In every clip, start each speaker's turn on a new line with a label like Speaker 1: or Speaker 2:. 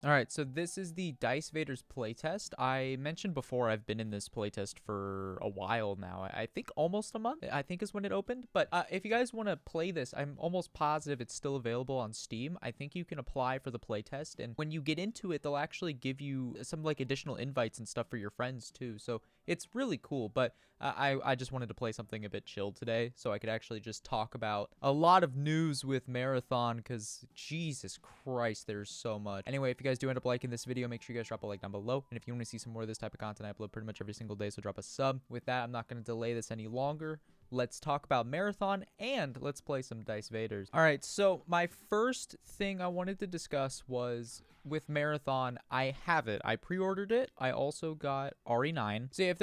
Speaker 1: All right, so this is the Dice Vaders playtest. I mentioned before I've been in this playtest for a while now. I think almost a month, I think is when it opened. But if you guys want to play this, I'm almost positive it's still available on Steam. I think you can apply for the playtest. And when you get into it, they'll actually give you some like additional invites and stuff for your friends too. So it's really cool. But I just wanted to play something a bit chill today so I could actually just talk about a lot of news with Marathon because Jesus Christ, there's so much. Anyway, if you guys do end up liking this video, make sure you guys drop a like down below. And if you want to see some more of this type of content, I upload pretty much every single day, so drop a sub. With that, I'm not going to delay this any longer. Let's talk about Marathon and let's play some Dice Vaders. All right, so my first thing I wanted to discuss was with Marathon, I have it. I pre-ordered it. I also got RE9. So yeah, if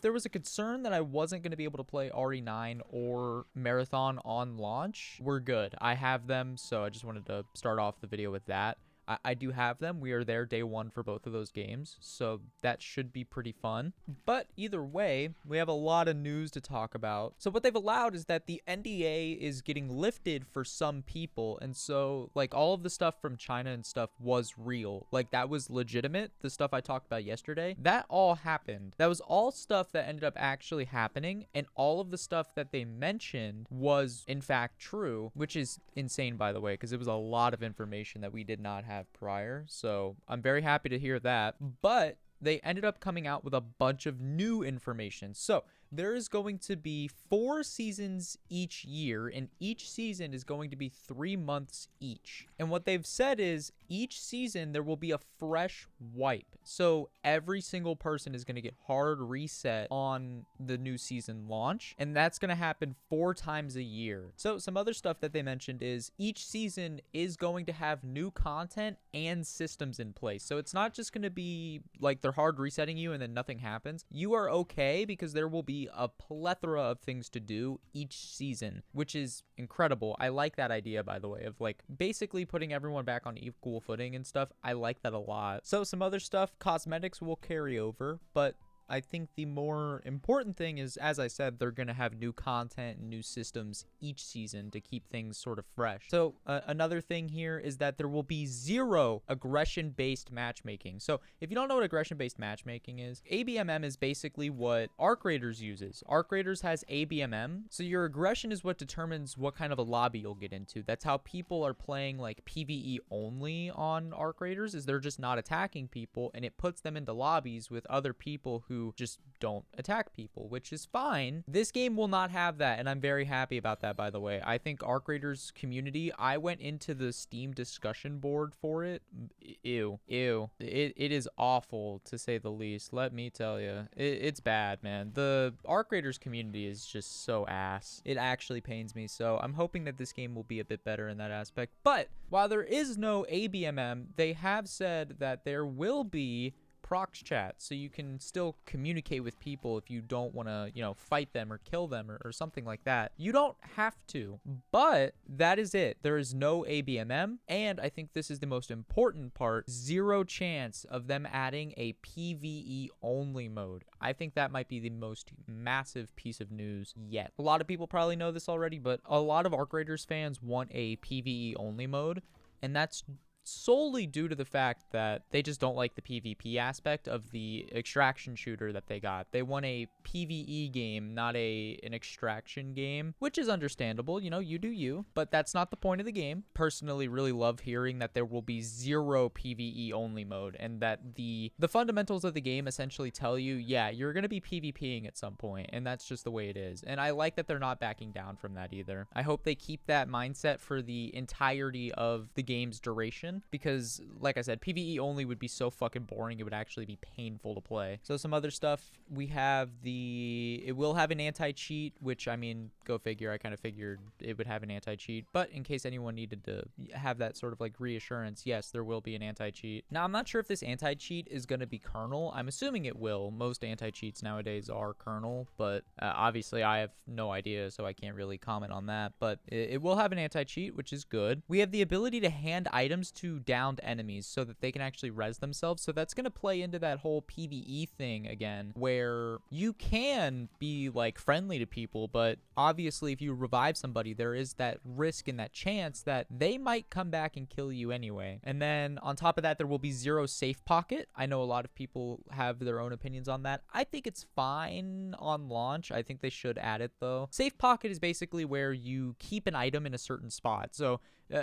Speaker 1: there was a concern that I wasn't going to be able to play RE9 or Marathon on launch, we're good. I have them, so I just wanted to start off the video with that. I do have them. We are there day one for both of those games, so that should be pretty fun. But either way, we have a lot of news to talk about. So what they've allowed is that the NDA is getting lifted for some people, and so like all of the stuff from China and stuff was real. Like that was legitimate. The stuff I talked about yesterday, that all happened. That was all stuff that ended up actually happening, and all of the stuff that they mentioned was in fact true, which is insane, by the way, because it was a lot of information that we did not have prior. So I'm very happy to hear that. But they ended up coming out with a bunch of new information. So there is going to be 4 seasons each year, and each season is going to be 3 months each. And what they've said is each season there will be a fresh wipe. So every single person is going to get hard reset on the new season launch, and that's going to happen 4 times a year. So some other stuff that they mentioned is each season is going to have new content and systems in place. So it's not just going to be like they're hard resetting you and then nothing happens. You are okay because there will be a plethora of things to do each season, which is incredible. I like that idea, by the way, of like basically putting everyone back on equal footing and stuff. I like that a lot. So some other stuff, cosmetics will carry over, but I think the more important thing is, as I said, they're going to have new content and new systems each season to keep things sort of fresh. So another thing here is that there will be 0 aggression-based matchmaking. So if you don't know what aggression-based matchmaking is, ABMM is basically what Arc Raiders uses. Arc Raiders has ABMM. So your aggression is what determines what kind of a lobby you'll get into. That's how people are playing like PvE only on Arc Raiders, is they're just not attacking people, and it puts them into lobbies with other people who just don't attack people, which is fine. This game will not have that, and I'm very happy about that, by the way. I think Arc Raiders community, I went into the Steam discussion board for it. Ew. It is awful, to say the least. Let me tell you. It's bad, man. The Arc Raiders community is just so ass. It actually pains me, so I'm hoping that this game will be a bit better in that aspect. But while there is no ABMM, they have said that there will be prox chat, so you can still communicate with people if you don't want to, you know, fight them or kill them or something like that. You don't have to, but that is it. There is no ABMM, and I think this is the most important part, 0 chance of them adding a PvE only mode. I think that might be the most massive piece of news yet. A lot of people probably know this already, but a lot of Arc Raiders fans want a PvE only mode, and that's solely due to the fact that they just don't like the PvP aspect of the extraction shooter that they got. They want a PvE game, not an extraction game, which is understandable. You know, you do you, but that's not the point of the game. Personally, really love hearing that there will be 0 PvE only mode, and that the fundamentals of the game essentially tell you, yeah, you're going to be PvPing at some point, and that's just the way it is. And I like that they're not backing down from that either. I hope they keep that mindset for the entirety of the game's duration, because like I said, PvE only would be so fucking boring. It would actually be painful to play. So some other stuff, we have it will have an anti-cheat, which, I mean, go figure. I kind of figured it would have an anti-cheat, but in case anyone needed to have that sort of like reassurance, yes, there will be an anti-cheat. Now, I'm not sure if this anti-cheat is going to be kernel. I'm assuming it will. Most anti-cheats nowadays are kernel, but obviously I have no idea, so I can't really comment on that, but it will have an anti-cheat, which is good. We have the ability to hand items to to downed enemies so that they can actually res themselves. So that's going to play into that whole PvE thing again, where you can be like friendly to people, but obviously if you revive somebody, there is that risk and that chance that they might come back and kill you anyway. And then on top of that, there will be zero safe pocket. I know a lot of people have their own opinions on that. I think it's fine on launch. I think they should add it though. Safe pocket is basically where you keep an item in a certain spot. So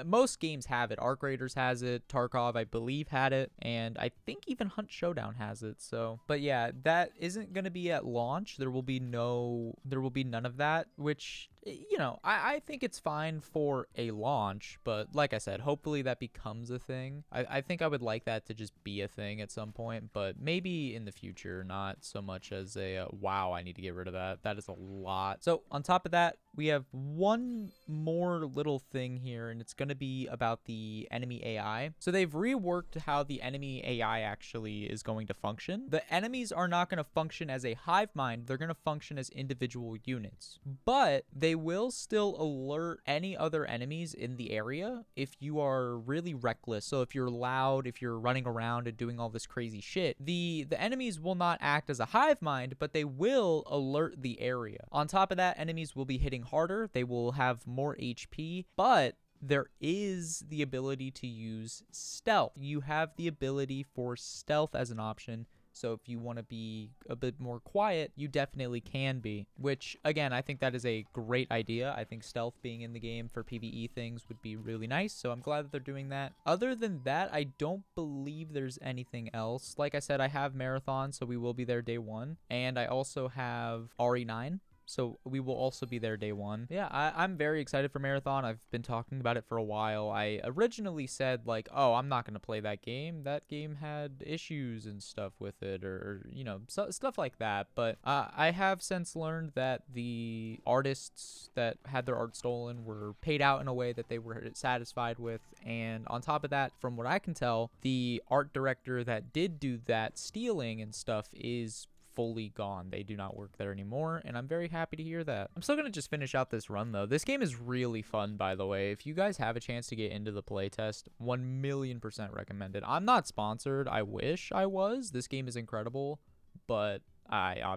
Speaker 1: most games have it. Arc Raiders has it. Tarkov, I believe, had it. And I think even Hunt Showdown has it. So, but yeah, that isn't going to be at launch. There will be none of that, which, you know, I think it's fine for a launch. But like I said, hopefully that becomes a thing. I think I would like that to just be a thing at some point, but maybe in the future, not so much as a, wow, I need to get rid of that. That is a lot. So on top of that, we have one more little thing here, and it's going to be about the enemy AI. So they've reworked how the enemy AI actually is going to function. The enemies are not going to function as a hive mind. They're going to function as individual units, but they will still alert any other enemies in the area if you are really reckless. So if you're loud, if you're running around and doing all this crazy shit, the enemies will not act as a hive mind, but they will alert the area. On top of that, enemies will be hitting harder. They will have more HP, but there is the ability to use stealth. You have the ability for stealth as an option. So if you want to be a bit more quiet, you definitely can be, which again, I think that is a great idea. I think stealth being in the game for PvE things would be really nice. So I'm glad that they're doing that. Other than that, I don't believe there's anything else. Like I said, I have Marathon, so we will be there day one. And I also have RE9. So we will also be there day one. Yeah, I'm very excited for Marathon. I've been talking about it for a while. I originally said like, oh, I'm not going to play that game. That game had issues and stuff with it, or you know, stuff like that. But I have since learned that the artists that had their art stolen were paid out in a way that they were satisfied with. And on top of that, from what I can tell, the art director that did do that stealing and stuff is fully gone. They do not work there anymore, and I'm very happy to hear that. I'm still gonna just finish out this run though. This game is really fun, by the way. If you guys have a chance to get into the playtest, 1,000,000% recommended. I'm not sponsored. I wish I was. This game is incredible, but I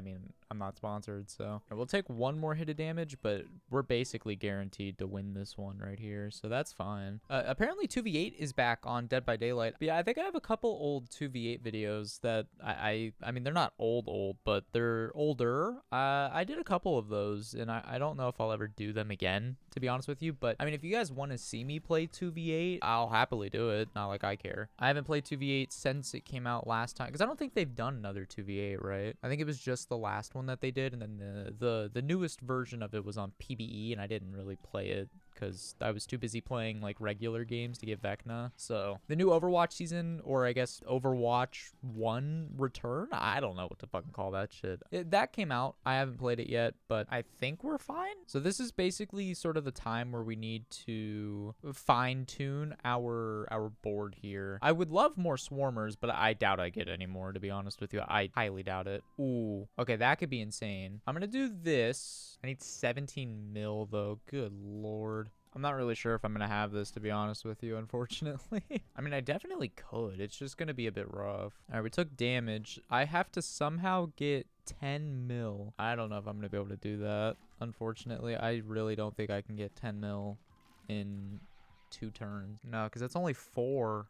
Speaker 1: mean, I'm not sponsored, so we'll take one more hit of damage, but we're basically guaranteed to win this one right here, so that's fine. Apparently 2v8 is back on Dead by Daylight. But yeah, I think I have a couple old 2v8 videos that I mean, they're not old, but they're older. I did a couple of those, and I don't know if I'll ever do them again, to be honest with you. But I mean, if you guys want to see me play 2v8, I'll happily do it. Not like I care. I haven't played 2v8 since it came out last time, because I don't think they've done another 2v8, right? I think it was just the last one that they did, and then the newest version of it was on PvE, and I didn't really play it because I was too busy playing like regular games to get Vecna. So the new Overwatch season, or I guess Overwatch 1 Return, I don't know what to fucking call that shit. That came out. I haven't played it yet, but I think we're fine. So this is basically sort of the time where we need to fine tune our board here. I would love more swarmers, but I doubt I get any more, to be honest with you. I highly doubt it. Ooh, okay, that could be insane. I'm gonna do this. I need 17 mil though. Good lord. I'm not really sure if I'm gonna have this, to be honest with you, unfortunately. I mean, I definitely could. It's just gonna be a bit rough. All right, we took damage. I have to somehow get 10 mil. I don't know if I'm gonna be able to do that, unfortunately. I really don't think I can get 10 mil in 2 turns. No, because that's only 4.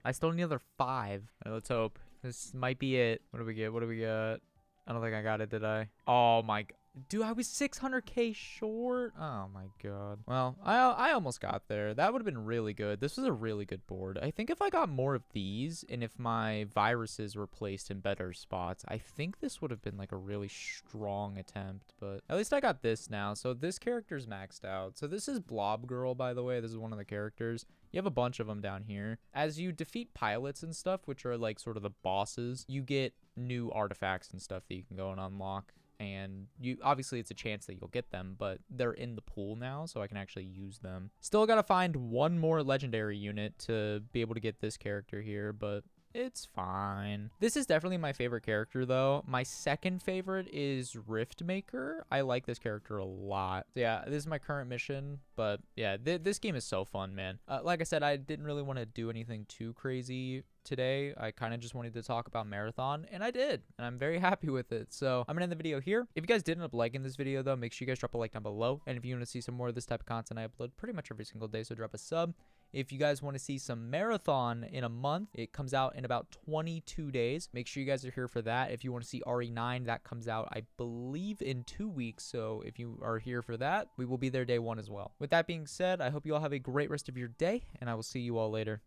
Speaker 1: I still need another 5. All right, let's hope. This might be it. What do we get? What do we got? I don't think I got it, did I? Oh my god. Dude, I was 600k short. Oh my god. Well, I almost got there. That would have been really good. This was a really good board. I think if I got more of these, and if my viruses were placed in better spots, I think this would have been like a really strong attempt. But at least I got this now. So this character's maxed out. So this is Blob Girl, by the way. This is one of the characters. You have a bunch of them down here. As you defeat pilots and stuff, which are like sort of the bosses, you get new artifacts and stuff that you can go and unlock. And you obviously it's a chance that you'll get them, but they're in the pool now, so I can actually use them. Still gotta find one more legendary unit to be able to get this character here, but It's fine. This is definitely my favorite character, though. My second favorite is Riftmaker. I like this character a lot. So yeah, this is my current mission, but yeah, this game is so fun, man. Like I said, I didn't really want to do anything too crazy today. I kind of just wanted to talk about Marathon, and I did, and I'm very happy with it. So I'm gonna end the video here. If you guys did end up liking this video, though, make sure you guys drop a like down below. And if you want to see some more of this type of content, I upload pretty much every single day, so drop a sub. If you guys want to see some Marathon in a month, it comes out in about 22 days. Make sure you guys are here for that. If you want to see RE9, that comes out, I believe, in 2 weeks. So if you are here for that, we will be there day one as well. With that being said, I hope you all have a great rest of your day, and I will see you all later.